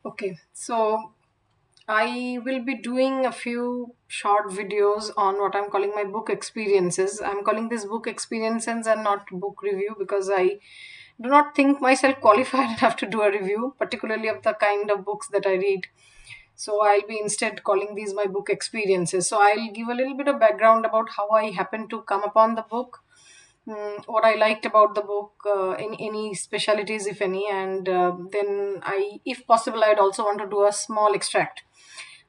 Okay, so I will be doing a few short videos on what I'm calling my book experiences. I'm calling this book experiences and not book review because I do not think myself qualified enough to do a review, particularly of the kind of books that I read. So I'll be instead calling these my book experiences. So I'll give a little bit of background about how I happened to come upon the book, what I liked about the book, any specialities, if any, and then if possible, I'd also want to do a small extract.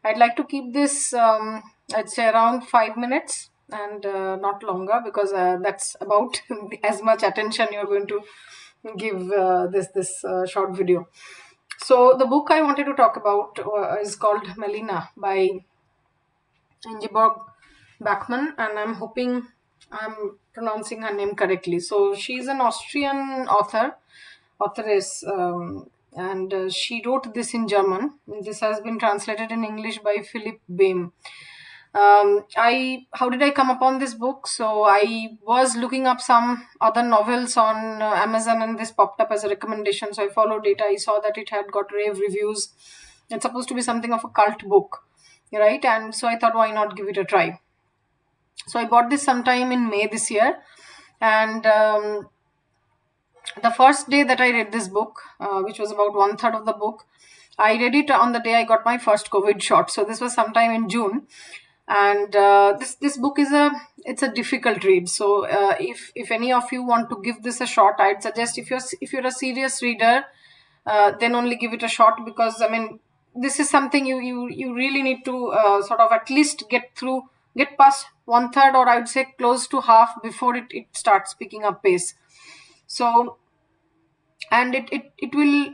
I'd like to keep this, I'd say, around 5 minutes and not longer because that's about as much attention you're going to give this short video. So the book I wanted to talk about is called Malina by Ingeborg Bachmann, and I'm hoping I'm pronouncing her name correctly. So she's an Austrian authoress, and she wrote this in German. This has been translated in English by Philip Boehm. I How did I come upon this book? So I was looking up some other novels on Amazon, and this popped up as a recommendation. So I followed it. I saw that it had got rave reviews. It's supposed to be something of a cult book, right? And so I thought, why not give it a try? So I bought this sometime in May this year, and the first day that I read this book, which was about one third of the book, I read it on the day I got my first COVID shot. So this was sometime in June, and this book is a difficult read. So if any of you want to give this a shot, I'd suggest if you're a serious reader, then only give it a shot, because I mean this is something you really need to sort of at least get past one third, or I would say close to half, before it starts picking up pace. So, and it will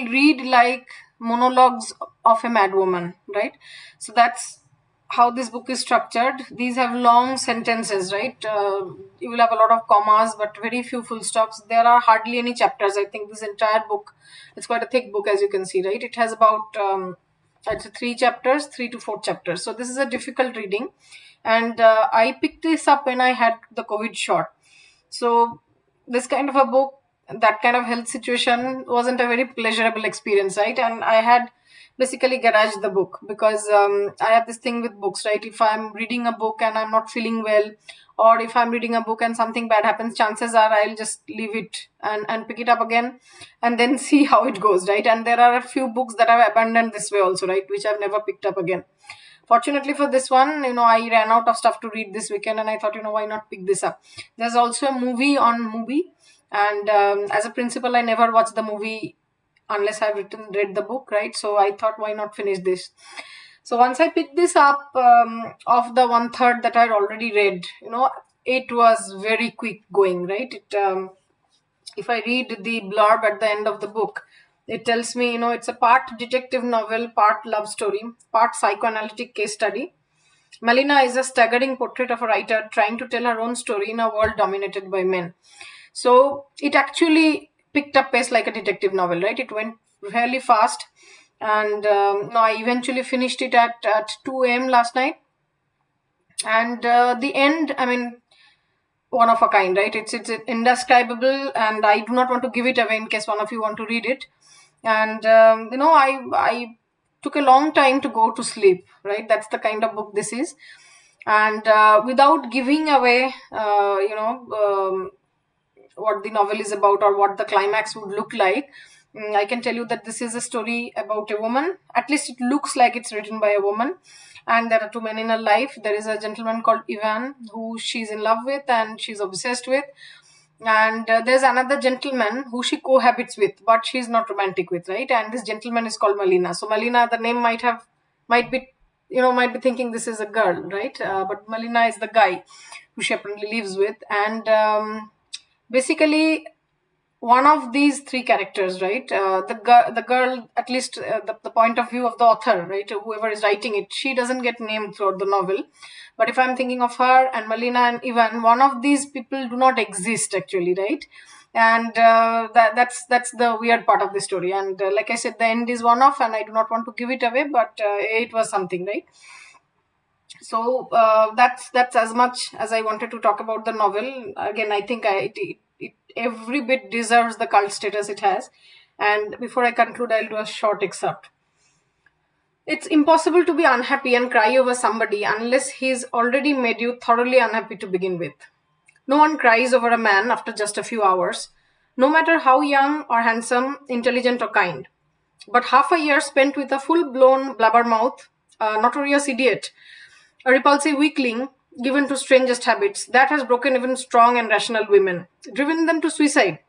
read like monologues of a mad woman, right? So that's how this book is structured. These have long sentences, right? You will have a lot of commas but very few full stops. There are hardly any chapters. I think this entire book, it's quite a thick book, as you can see, right? It has about I'd say 3 chapters, 3 to 4 chapters. So this is a difficult reading, and I picked this up when I had the COVID shot. So this kind of a book, that kind of health situation, wasn't a very pleasurable experience, right? And I had basically garaged the book because I have this thing with books, right? If I'm reading a book and I'm not feeling well, or if I'm reading a book and something bad happens, chances are I'll just leave it and pick it up again and then see how it goes, right? And there are a few books that I've abandoned this way also, right, which I've never picked up again. Fortunately for this one, I ran out of stuff to read this weekend, and I thought, why not pick this up? There's also a movie on Movie, and as a principal, I never watch the movie unless I've read the book, right? So I thought, why not finish this? So once I picked this up, of the one third that I'd already read, it was very quick going, right? If I read the blurb at the end of the book, it tells me, it's a part detective novel, part love story, part psychoanalytic case study. Malina is a staggering portrait of a writer trying to tell her own story in a world dominated by men. So it actually picked up pace like a detective novel, right? It went fairly fast. And no, I eventually finished it at 2 a.m. last night. And the end, I mean, one of a kind, right? It's indescribable, and I do not want to give it away in case one of you want to read it. And I took a long time to go to sleep, right? That's the kind of book this is. And without giving away what the novel is about or what the climax would look like, I can tell you that this is a story about a woman. At least it looks like it's written by a woman. And there are two men in her life. There is a gentleman called Ivan who she's in love with and she's obsessed with. And there's another gentleman who she cohabits with, but she's not romantic with, right? And this gentleman is called Malina. So Malina, the name might be thinking this is a girl, right? But Malina is the guy who she apparently lives with. And basically, one of these three characters, right? The girl, at least the point of view of the author, right? Whoever is writing it, she doesn't get named throughout the novel. But if I'm thinking of her and Malina and Ivan, one of these people do not exist actually, right? And that's the weird part of the story. And like I said, the end is one off, and I do not want to give it away, but it was something, right? So that's as much as I wanted to talk about the novel. Again, I think it every bit deserves the cult status it has. And before I conclude, I'll do a short excerpt. It's impossible to be unhappy and cry over somebody unless he's already made you thoroughly unhappy to begin with. No one cries over a man after just a few hours, no matter how young or handsome, intelligent or kind. But half a year spent with a full blown blabbermouth, a notorious idiot, a repulsive weakling given to strangest habits, that has broken even strong and rational women, driven them to suicide.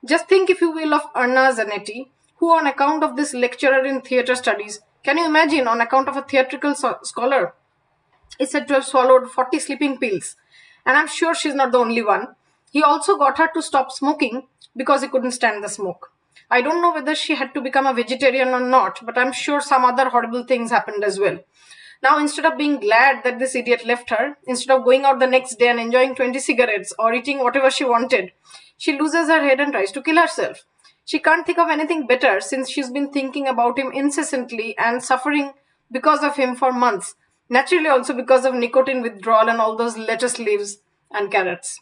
Just think, if you will, of Anna Zanetti, who, on account of this lecturer in theatre studies, can you imagine, on account of a theatrical scholar, is said to have swallowed 40 sleeping pills. And I'm sure she's not the only one. He also got her to stop smoking because he couldn't stand the smoke. I don't know whether she had to become a vegetarian or not, but I'm sure some other horrible things happened as well. Now, instead of being glad that this idiot left her, instead of going out the next day and enjoying 20 cigarettes or eating whatever she wanted, she loses her head and tries to kill herself. She can't think of anything better since she's been thinking about him incessantly and suffering because of him for months. Naturally, also because of nicotine withdrawal and all those lettuce leaves and carrots.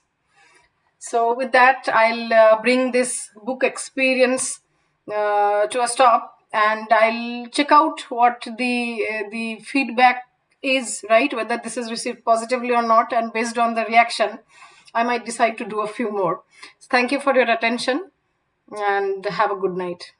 So, with that, I'll bring this book experience to a stop, and I'll check out what the feedback is, right? Whether this is received positively or not, and based on the reaction, I might decide to do a few more. So thank you for your attention, and have a good night.